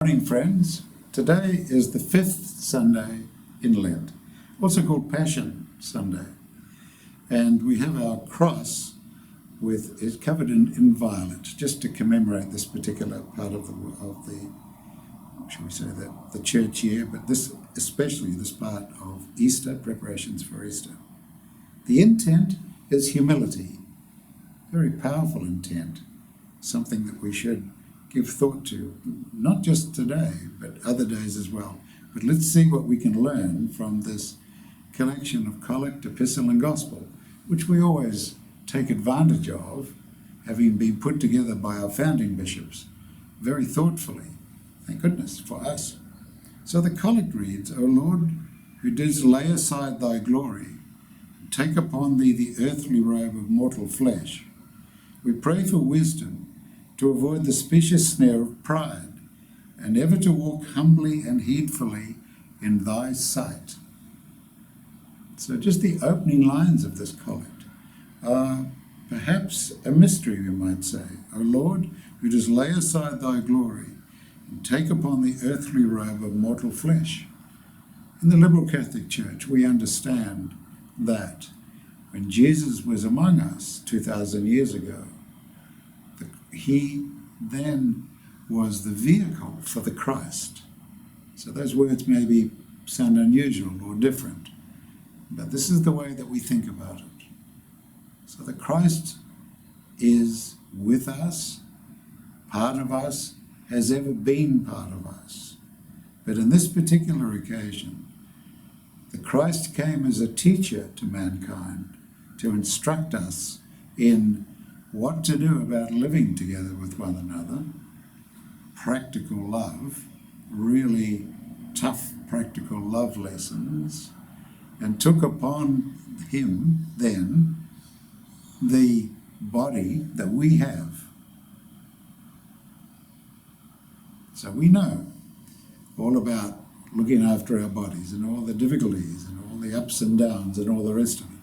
Good morning, friends. Today is the fifth Sunday in Lent, also called Passion Sunday. And we have our cross is covered in violet, just to commemorate this particular part of the shall we say, the church year, but especially this part of Easter, preparations for Easter. The intent is humility, very powerful intent, something that we should give thought to, not just today, but other days as well. But let's see what we can learn from this collection of collect, epistle, and gospel, which we always take advantage of, having been put together by our founding bishops very thoughtfully. Thank goodness for us. So the collect reads, O Lord, who didst lay aside thy glory, and take upon thee the earthly robe of mortal flesh, we pray for wisdom to avoid the specious snare of pride, and ever to walk humbly and heedfully in thy sight. So just the opening lines of this collect are perhaps a mystery, we might say. O Lord, who dost lay aside thy glory, and take upon the earthly robe of mortal flesh. In the liberal Catholic Church, we understand that when Jesus was among us 2,000 years ago, he then was the vehicle for the Christ. So those words maybe sound unusual or different, but this is the way that we think about it. So the Christ is with us, part of us, has ever been part of us. But in this particular occasion, the Christ came as a teacher to mankind to instruct us in what to do about living together with one another, practical love, really tough practical love lessons, and took upon him then the body that we have. So we know all about looking after our bodies and all the difficulties and all the ups and downs and all the rest of it.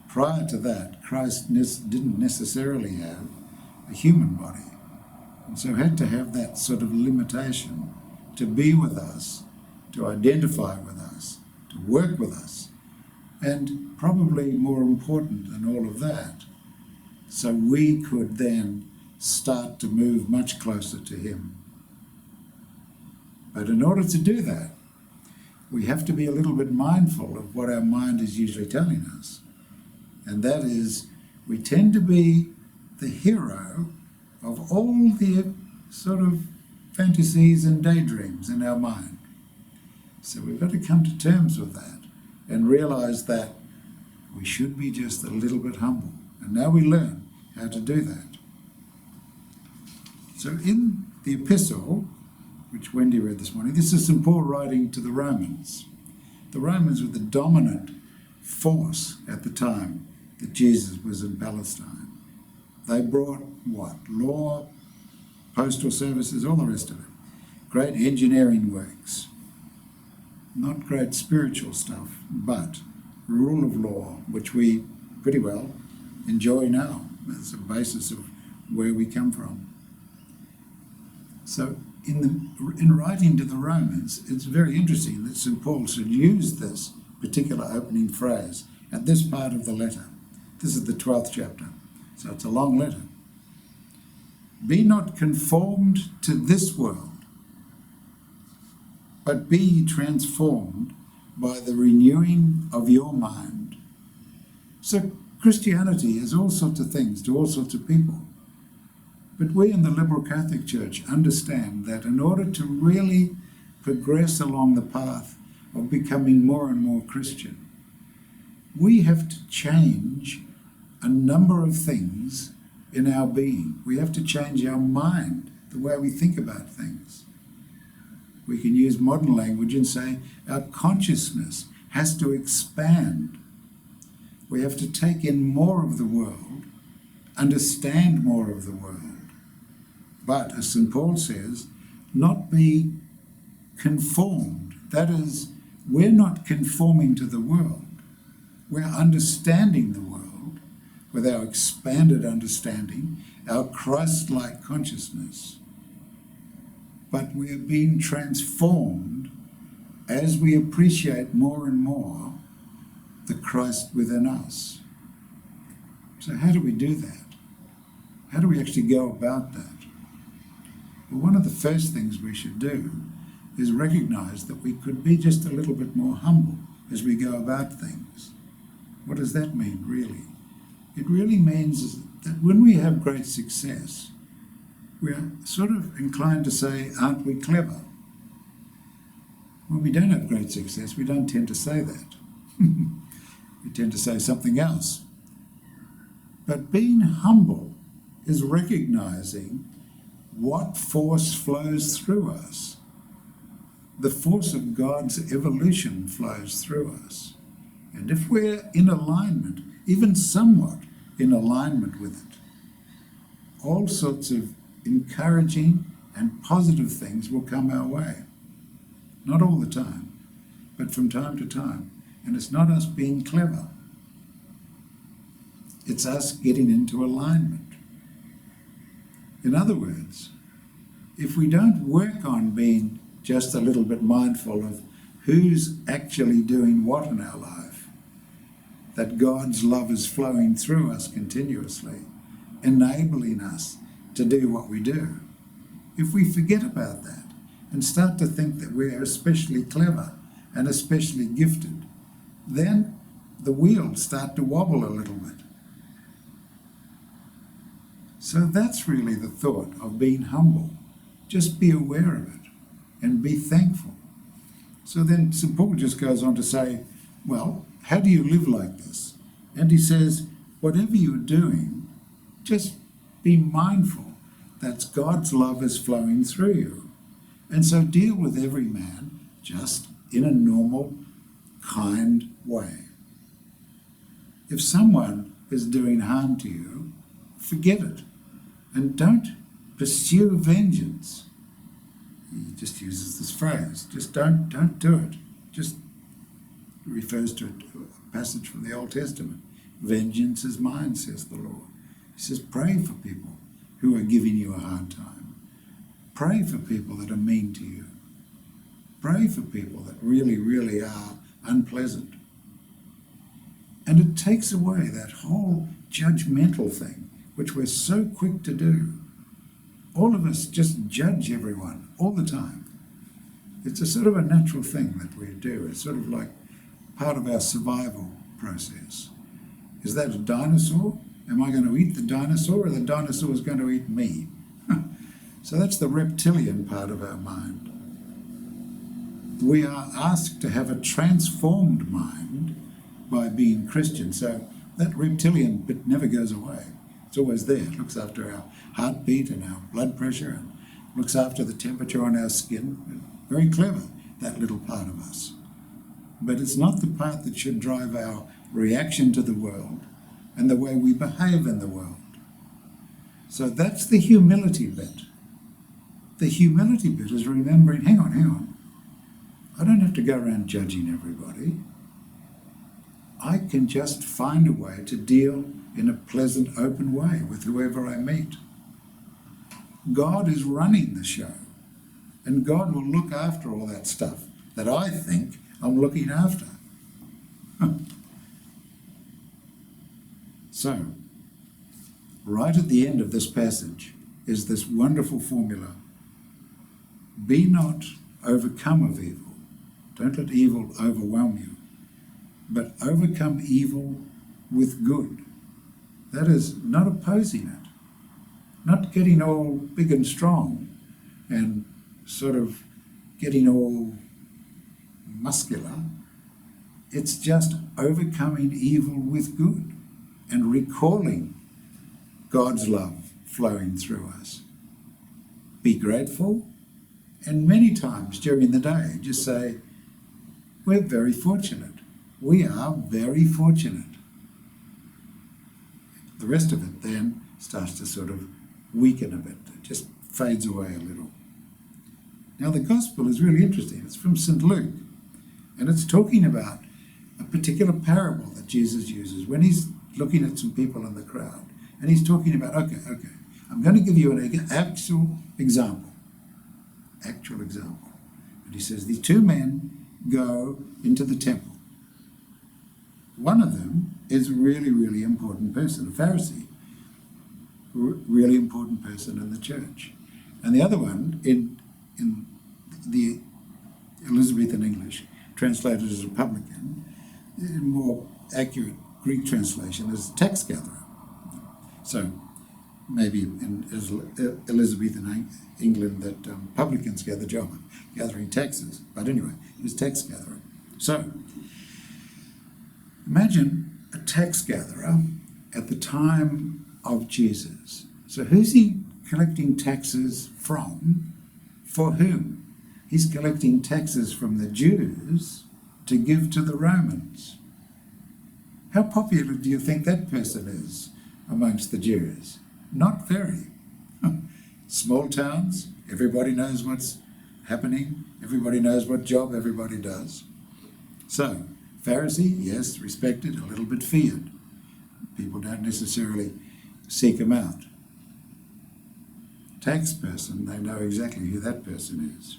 Prior to that, Christ didn't necessarily have a human body, and so had to have that sort of limitation to be with us, to identify with us, to work with us, and probably more important than all of that, so we could then start to move much closer to him. But in order to do that, we have to be a little bit mindful of what our mind is usually telling us. And that is, we tend to be the hero of all the sort of fantasies and daydreams in our mind. So we've got to come to terms with that and realize that we should be just a little bit humble. And now we learn how to do that. So in the epistle, which Wendy read this morning, this is St. Paul writing to the Romans. The Romans were the dominant force at the time that Jesus was in Palestine. They brought what? Law, postal services, all the rest of it. Great engineering works. Not great spiritual stuff, but rule of law, which we pretty well enjoy now. That's the basis of where we come from. So in writing to the Romans, it's very interesting that St. Paul should use this particular opening phrase at this part of the letter. This is the 12th chapter, so it's a long letter. Be not conformed to this world, but be ye transformed by the renewing of your mind. So Christianity is all sorts of things to all sorts of people. But we in the liberal Catholic Church understand that in order to really progress along the path of becoming more and more Christian, we have to change a number of things in our being. We have to change our mind, the way we think about things. We can use modern language and say our consciousness has to expand. We have to take in more of the world, understand more of the world. But, as St. Paul says, not be conformed. That is, we're not conforming to the world. We're understanding the world with our expanded understanding, our Christ-like consciousness. but we're being transformed as we appreciate more and more the Christ within us. So how do we do that? How do we actually go about that? Well, one of the first things we should do is recognize that we could be just a little bit more humble as we go about things. What does that mean, really? It really means that when we have great success, we're sort of inclined to say, aren't we clever? When we don't have great success, we don't tend to say that. We tend to say something else. But being humble is recognizing what force flows through us. The force of God's evolution flows through us. And if we're in alignment, even somewhat in alignment with it, all sorts of encouraging and positive things will come our way. Not all the time, but from time to time. And it's not us being clever. It's us getting into alignment. In other words, if we don't work on being just a little bit mindful of who's actually doing what in our life, that God's love is flowing through us continuously, enabling us to do what we do. If we forget about that and start to think that we're especially clever and especially gifted, then the wheels start to wobble a little bit. So that's really the thought of being humble. Just be aware of it and be thankful. So then St. Paul just goes on to say, well, how do you live like this? And he says, whatever you're doing, just be mindful that God's love is flowing through you. And so deal with every man just in a normal, kind way. If someone is doing harm to you, forget it. And don't pursue vengeance. He just uses this phrase, just don't do it. Just refers to a passage from the Old Testament. Vengeance is mine, says the Lord. He says, pray for people who are giving you a hard time. Pray for people that are mean to you. Pray for people that really, really are unpleasant. And it takes away that whole judgmental thing, which we're so quick to do. All of us just judge everyone all the time. It's a sort of a natural thing that we do. It's sort of like part of our survival process. Is that a dinosaur? Am I going to eat the dinosaur, or the dinosaur is going to eat me? So that's the reptilian part of our mind. We are asked to have a transformed mind by being Christian. So that reptilian bit never goes away. It's always there. It looks after our heartbeat and our blood pressure and looks after the temperature on our skin. Very clever, that little part of us. But it's not the part that should drive our reaction to the world and the way we behave in the world. So that's the humility bit. The humility bit is remembering, hang on. I don't have to go around judging everybody. I can just find a way to deal in a pleasant, open way with whoever I meet. God is running the show, and God will look after all that stuff that I think I'm looking after. So, right at the end of this passage is this wonderful formula. Be not overcome of evil. Don't let evil overwhelm you, but overcome evil with good. That is, not opposing it, not getting all big and strong and sort of getting all muscular. It's just overcoming evil with good and recalling God's love flowing through us. Be grateful, and many times during the day just say, we're very fortunate. We are very fortunate. The rest of it then starts to sort of weaken a bit. It just fades away a little. Now the gospel is really interesting. It's from St. Luke, and it's talking about a particular parable that Jesus uses when he's looking at some people in the crowd. And he's talking about, okay, I'm going to give you an actual example. actual example. And he says, these two men go into the temple. One of them is a really, really important person, a Pharisee, really important person in the church. And the other one, in the Elizabethan English, translated as a publican, in more accurate Greek translation, is a tax gatherer. So maybe in Elizabethan England that publicans get the job of gathering taxes. But anyway, he was a tax gatherer. So imagine a tax gatherer at the time of Jesus. So who's he collecting taxes from? For whom? He's collecting taxes from the Jews to give to the Romans. How popular do you think that person is amongst the Jews? Not very. Small towns, everybody knows what's happening, everybody knows what job everybody does. So, Pharisee, yes, respected, a little bit feared. People don't necessarily seek him out. Tax person, they know exactly who that person is.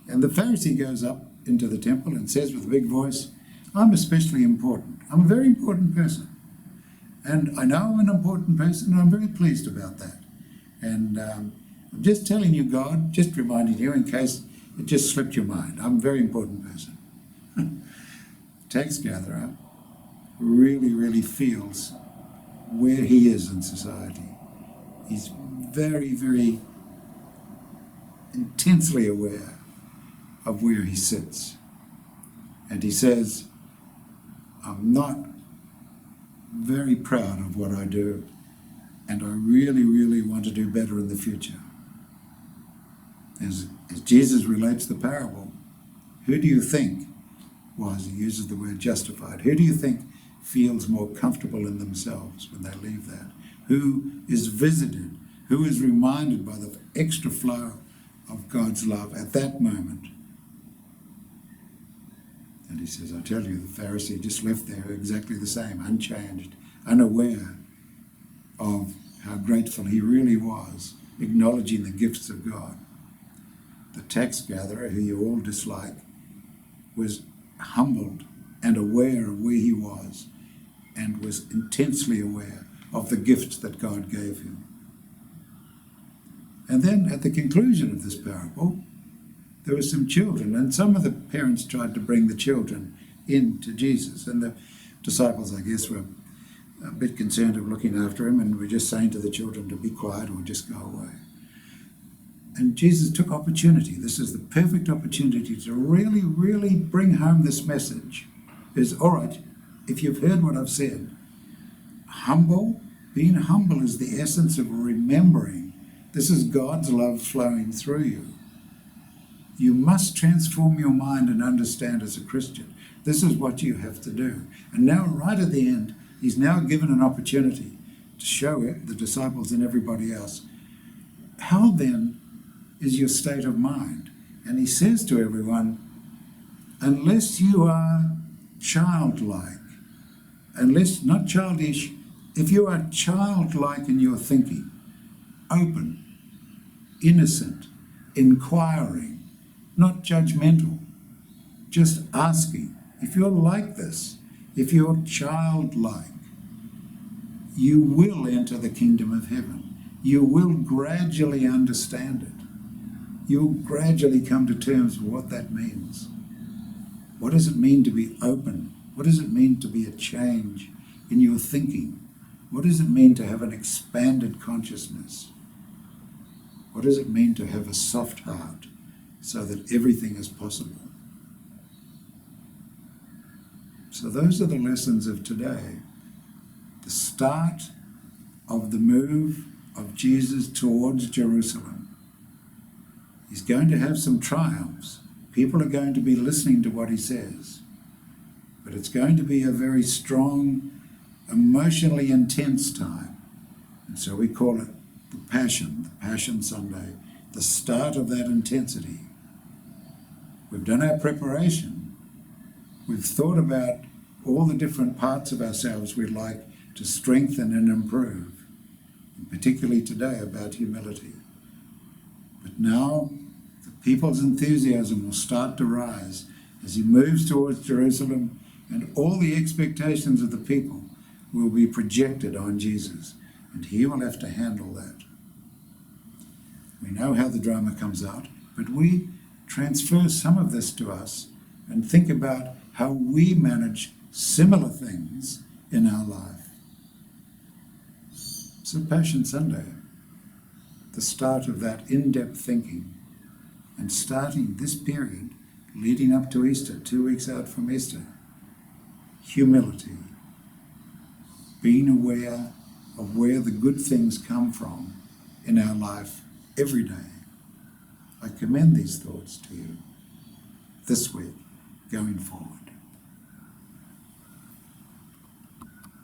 And the Pharisee goes up into the temple and says with a big voice, I'm especially important. I'm a very important person. And I know I'm an important person, and I'm very pleased about that. And I'm just telling you, God, just reminding you in case it just slipped your mind. I'm a very important person. Tax gatherer really, really feels where he is in society. He's very, very intensely aware of where he sits. And he says, I'm not very proud of what I do, and I really, really want to do better in the future. As Jesus relates the parable, who do you think he uses the word justified, who do you think feels more comfortable in themselves when they leave that? Who is visited, who is reminded by the extra flow of God's love at that moment? And he says, I tell you, the Pharisee just left there exactly the same, unchanged, unaware of how grateful he really was, acknowledging the gifts of God. The tax gatherer, who you all dislike, was humbled and aware of where he was, and was intensely aware of the gifts that God gave him. And then at the conclusion of this parable, there were some children, and some of the parents tried to bring the children in to Jesus, and the disciples, I guess, were a bit concerned of looking after him, and were just saying to the children to be quiet or just go away. And Jesus took opportunity. This is the perfect opportunity to really, really bring home this message. Is, all right, if you've heard what I've said, being humble is the essence of remembering this is God's love flowing through you. You must transform your mind and understand as a Christian. This is what you have to do. And now, right at the end, he's now given an opportunity to show the disciples and everybody else, how then is your state of mind? And he says to everyone, unless you are childlike, not childish, if you are childlike in your thinking, open, innocent, inquiring, not judgmental, just asking. If you're like this, if you're childlike, you will enter the kingdom of heaven. You will gradually understand it. You'll gradually come to terms with what that means. What does it mean to be open? What does it mean to be a change in your thinking? What does it mean to have an expanded consciousness? What does it mean to have a soft heart so that everything is possible? So those are the lessons of today. The start of the move of Jesus towards Jerusalem. He's going to have some triumphs. People are going to be listening to what he says. But it's going to be a very strong, emotionally intense time. And so we call it the Passion Sunday, the start of that intensity. We've done our preparation. We've thought about all the different parts of ourselves we'd like to strengthen and improve, and particularly today about humility. But now People's enthusiasm will start to rise as he moves towards Jerusalem, and all the expectations of the people will be projected on Jesus, and he will have to handle that. We know how the drama comes out, but we transfer some of this to us and think about how we manage similar things in our life. So Passion Sunday, the start of that in-depth thinking, and starting this period leading up to Easter, 2 weeks out from Easter. Humility, being aware of where the good things come from in our life every day. I commend these thoughts to you this week, going forward.